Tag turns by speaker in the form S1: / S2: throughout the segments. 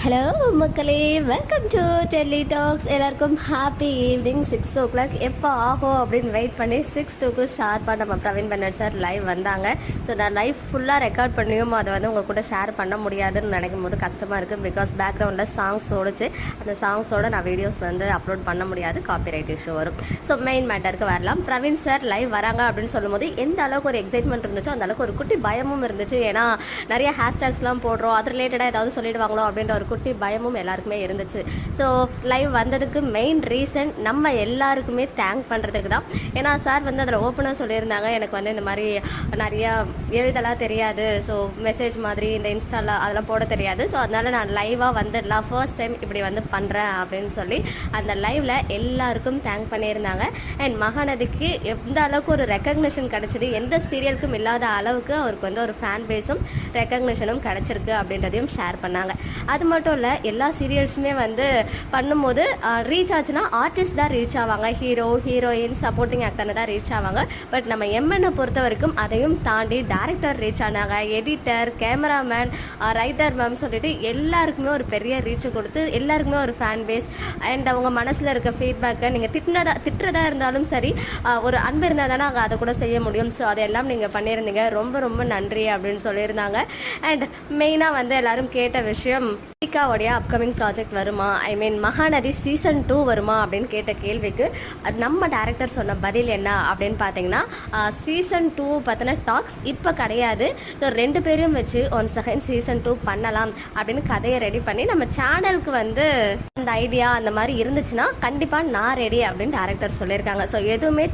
S1: Hello மக்களே, welcome to Delhi tax. எல்லாருக்கும் happy evening. 6 o'clock எப்போ ஆகும் அப்படின்னு வெயிட் பண்ணி 6:02 ஷார்ப்பாக நம்ம பிரவீன் பென்னட் சார் லைவ் வந்தாங்க. ஸோ நான் லைவ் ஃபுல்லாக ரெக்கார்ட் பண்ணியும் அதை வந்து உங்கள் கூட ஷேர் பண்ண முடியாதுன்னு நினைக்கும் போது கஷ்டமாக இருக்குது. பிகாஸ் பேக்ரவுண்டில் சாங்ஸ் ஓடிச்சு. அந்த சாங்ஸோட நான் வீடியோஸ் வந்து அப்லோட் பண்ண முடியாது, காப்பிரைட் இஷ்யூ வரும். ஸோ மெயின் மேட்டருக்கு வரலாம். பிரவீன் சார் லைவ் வராங்க அப்படின்னு சொல்லும்போது எந்த அளவுக்கு ஒரு எக்ஸைட்மெண்ட் இருந்துச்சோ அந்த அளவுக்கு ஒரு குட்டி பயமும் இருந்துச்சு. ஏன்னா நிறைய ஹேஷ்டேக்ஸ்லாம் போடுறோம், அது ரிலேட்டடாக ஏதாவது சொல்லிடுவாங்களோ அப்படின்ற ஒரு குட்டி பயமும் எல்லாருக்குமே இருந்துச்சு. ஸோ லைவ் வந்ததுக்கு மெயின் ரீசன் நம்ம எல்லாருக்குமே தேங்க் பண்ணுறதுக்கு தான். ஏன்னா சார் வந்து அதில் ஓப்பனாக சொல்லியிருந்தாங்க, எனக்கு வந்து இந்த மாதிரி நிறையா எழுதலாம் தெரியாது, ஸோ மெசேஜ் மாதிரி இந்த இன்ஸ்டாவில் அதெல்லாம் போட தெரியாது, ஸோ அதனால் நான் லைவாக வந்துடலாம், ஃபர்ஸ்ட் டைம் இப்படி வந்து பண்ணுறேன் அப்படின்னு சொல்லி அந்த லைவில் எல்லாருக்கும் தேங்க் பண்ணியிருந்தாங்க. அண்ட் மகாநதிக்கு எந்த அளவுக்கு ஒரு ரெக்கக்னிஷன் கிடச்சிது, எந்த சீரியலுக்கும் இல்லாத அளவுக்கு அவருக்கு வந்து ஒரு ஃபேன் பேஸும் ரெக்கக்னிஷனும் கிடச்சிருக்கு அப்படின்றதையும் ஷேர் பண்ணாங்க. அது மட்டும் இல்லை, எல்லா சீரியல்ஸுமே வந்து பண்ணும்போது ரீச் ஆச்சுன்னா ஆர்டிஸ்ட் தான் ரீச் ஆவாங்க, ஹீரோ ஹீரோயின் சப்போர்ட்டிங் ஆக்டர்னு தான் ரீச் ஆவாங்க. பட் நம்ம எம்என்னை பொறுத்த வரைக்கும் அதையும் தாண்டி டேரக்டர் ரீச் ஆனாங்க, எடிட்டர், கேமராமேன், ரைட்டர் மேம் சொல்லிட்டு எல்லாருக்குமே ஒரு பெரிய ரீச் கொடுத்து எல்லாருக்குமே ஒரு ஃபேன் பேஸ். அண்ட் அவங்க மனசில் இருக்க ஃபீட்பேக்கை நீங்கள் திட்டுறதா இருந்தாலும் சரி, ஒரு அன்பு இருந்தால் தானே அதை கூட செய்ய முடியும். ஸோ அதெல்லாம் நீங்கள் பண்ணியிருந்தீங்க, ரொம்ப ரொம்ப நன்றி அப்படின்னு சொல்லியிருந்தாங்க. அண்ட் மெயினாக வந்து எல்லாரும் கேட்ட விஷயம், விகாவுடைய அப்கமிங் ப்ராஜெக்ட் வருமா, ஐ மீன் மகாநதி சீசன் 2 வருமா அப்படின்னு கேட்ட கேள்விக்கு நம்ம டேரக்டர் சொன்ன பதில் என்ன அப்படின்னு பார்த்தீங்கன்னா, சீசன் 2 பார்த்தினா டாக்ஸ் இப்போ கிடையாது. ஸோ 2 பேரும் வச்சு ஒன் செகண்ட் சீசன் 2 பண்ணலாம் அப்படின்னு கதையை ரெடி பண்ணி நம்ம சேனலுக்கு வந்து அந்த ஐடியா அந்த மாதிரி இருந்துச்சுன்னா கண்டிப்பாக நான் ரெடி அப்படின்னு டேரக்டர் சொல்லியிருக்காங்க. ஸோ எதுவுமே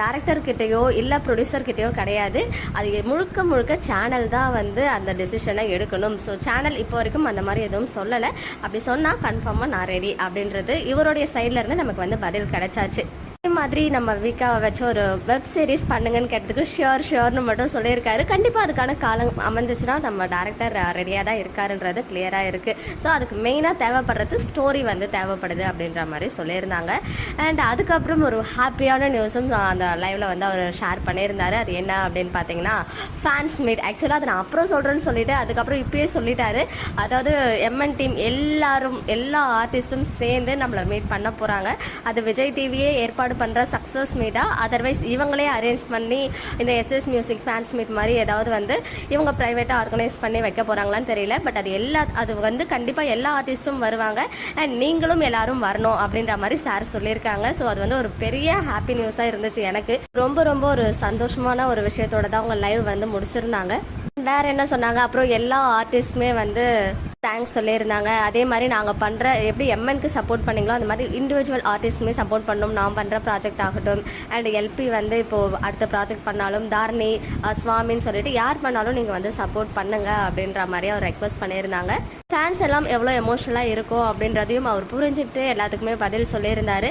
S1: டேரக்டர் கிட்டேயோ இல்லை ப்ரொடியூசர் கிட்டேயோ கிடையாது, அது முழுக்க முழுக்க சேனல் தான் வந்து அந்த டெசிஷனை எடுக்கணும். ஸோ சேனல் இப்போ வரைக்கும் அந்த மாதிரி எதுவும் சொல்லலை. அப்படி சொன்னால் கன்ஃபார்மாக நான் ரெடி அப்படின்றது இவருடைய சைட்ல இருந்து நமக்கு வந்து பதில் கிடைச்சாச்சு. அதே மாதிரி நம்ம விகாவை வச்சு ஒரு வெப் சீரிஸ் பண்ணுங்கன்னு கேட்டதுக்கு ஷியோர்னு மட்டும் சொல்லியிருக்காரு. கண்டிப்பாக அதுக்கான காலம் அமைஞ்சிச்சுன்னா நம்ம டேரக்டர் ரெடியாக தான் இருக்காருன்றது கிளியராக இருக்குது. ஸோ அதுக்கு மெயினாக தேவைப்படுறது ஸ்டோரி வந்து தேவைப்படுது அப்படின்ற மாதிரி சொல்லியிருந்தாங்க. அண்ட் அதுக்கப்புறம் ஒரு ஹாப்பியான நியூஸும் அந்த லைவில் வந்து அவர் ஷேர் பண்ணியிருந்தாரு. அது என்ன அப்படின்னு பார்த்தீங்கன்னா, ஃபேன்ஸ் மீட். ஆக்சுவலாக அதை நான் அப்புறம் சொல்கிறேன்னு சொல்லிட்டு அதுக்கப்புறம் இப்பயே சொல்லிட்டாரு. அதாவது எம்என் டீம் எல்லா ஆர்டிஸ்ட்டும் சேர்ந்து நம்மளை மீட் பண்ண போகிறாங்க. அது விஜய் டிவியே ஏற்பாடு பண்ற சக்சஸ் மீட்டா, அதர்வைஸ் இவங்களே அரேஞ்ச் பண்ணி இந்த எஸ்எஸ் மியூசிக் ஃபேன்ஸ் மீட் மாதிரி ஏதாவது வந்து இவங்க பிரைவேட்டா ஆர்கனைஸ் பண்ணி வைக்க போறாங்களான்னு தெரியல. பட் அது வந்து கண்டிப்பா எல்லா ஆர்டிஸ்டும் வருவாங்க அண்ட் நீங்களும் எல்லாரும் வரணும் அப்படின்ற மாதிரி சார் சொல்லியிருக்காங்க. ஸோ அது வந்து ஒரு பெரிய ஹாப்பி நியூஸா இருந்துச்சு. எனக்கு ரொம்ப ரொம்ப ஒரு சந்தோஷமான ஒரு விஷயத்தோட தான் அவங்க லைவ் வந்து முடிச்சிருந்தாங்க. வேற என்ன சொன்னாங்க, அப்புறம் எல்லா ஆர்டிஸ்டுமே வந்து தேங்க்ஸ் சொல்லியிருந்தாங்க. அதே மாதிரி நாங்கள் பண்ணுற எப்படி எம்என்க்கு சப்போர்ட் பண்ணிங்களோ அந்த மாதிரி இண்டிவிஜுவல் ஆர்டிஸ்ட்டுமே சப்போர்ட் பண்ணணும். நான் பண்ணுற ப்ராஜெக்ட் ஆகட்டும் அண்ட் எல்பி வந்து இப்போது அடுத்த ப்ராஜெக்ட் பண்ணாலும், தாரணி, சுவாமின்னு சொல்லிட்டு யார் பண்ணாலும் நீங்கள் வந்து சப்போர்ட் பண்ணுங்க அப்படின்ற மாதிரி அவர் ரெக்வஸ்ட் பண்ணியிருந்தாங்க. ஃபேன்ஸ் எல்லாம் எவ்வளோ எமோஷனலாக இருக்கும் அப்படின்றதையும் அவர் புரிஞ்சுட்டு எல்லாத்துக்குமே பதில் சொல்லியிருந்தாரு.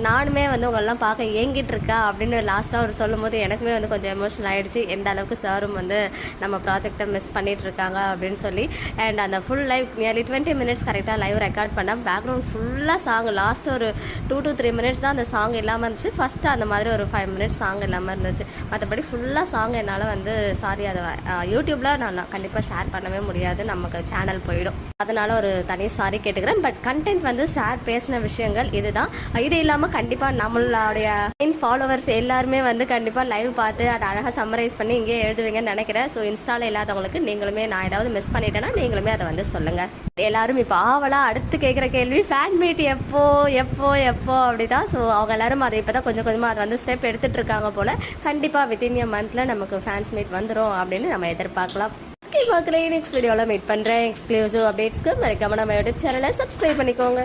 S1: நானுமே வந்து உங்களெல்லாம் பார்க்க ஏங்கிட்டு இருக்கா அப்படின்னு லாஸ்ட்டாக அவர் சொல்லும் போது எனக்குமே வந்து கொஞ்சம் எமோஷனல் ஆகிடுச்சு. எந்த அளவுக்கு சாரும் வந்து நம்ம ப்ராஜெக்டை மிஸ் பண்ணிட்டு இருக்காங்க அப்படின்னு சொல்லி. அண்ட் அந்த ஃபுல் லைவ் நியர்லி 20 minutes கரெக்டாக லைவ் ரெக்கார்ட் பண்ண பேக்ரவுண்ட் ஃபுல்லாக சாங், லாஸ்ட் ஒரு 2 to 3 minutes தான் அந்த சாங் இல்லாமல் இருந்துச்சு. ஃபஸ்ட்டு அந்த மாதிரி ஒரு 5 minutes சாங் இல்லாமல் இருந்துச்சு. மற்றபடி ஃபுல்லாக சாங் என்னால் வந்து அதை யூடியூப்பில் நான் கண்டிப்பாக ஷேர் பண்ணவே முடியாது, நமக்கு சேனல் போயிடும். அதனால ஒரு தனி சாரி கேட்டுக்கிறேன். பட் கண்டென்ட் வந்து சார் பேசின விஷயங்கள் இதுதான். இது இல்லாமல் கண்டிப்பாக நம்மளுடைய ஃபாலோவர்ஸ் எல்லாருமே வந்து கண்டிப்பாக லைவ் பார்த்து அதை அழகாக சம்மரைஸ் பண்ணி இங்கே எழுதுவீங்கன்னு நினைக்கிறேன். ஸோ இன்ஸ்டாவில் இல்லாதவங்களுக்கு நீங்களுமே, நான் ஏதாவது மிஸ் பண்ணிட்டேன்னா நீங்களுமே அதை வந்து சொல்லுங்க. எல்லாரும் இப்போ ஆவலா அடுத்து கேட்குற கேள்வி, ஃபேன் மீட் எப்போ எப்போ எப்போ அப்படிதான். ஸோ அவங்க எல்லாரும் அதை இப்போ தான் கொஞ்சம் கொஞ்சமாக அதை வந்து ஸ்டெப் எடுத்துட்டு இருக்காங்க போல. கண்டிப்பாக வித்தின் எ மந்த்ல நமக்கு ஃபேன்ஸ் மீட் வந்துடும் அப்படின்னு நம்ம எதிர்பார்க்கலாம். நெக்ஸ்ட் வீடியோவில் மீட் பண்ணுறேன். எக்ஸ்க்ளூசிவ் அப்டேட்ஸ்க்கு மறக்காம நம்ம யூடியூப் சேனலை சப்ஸ்கிரைப் பண்ணிக்கோங்க.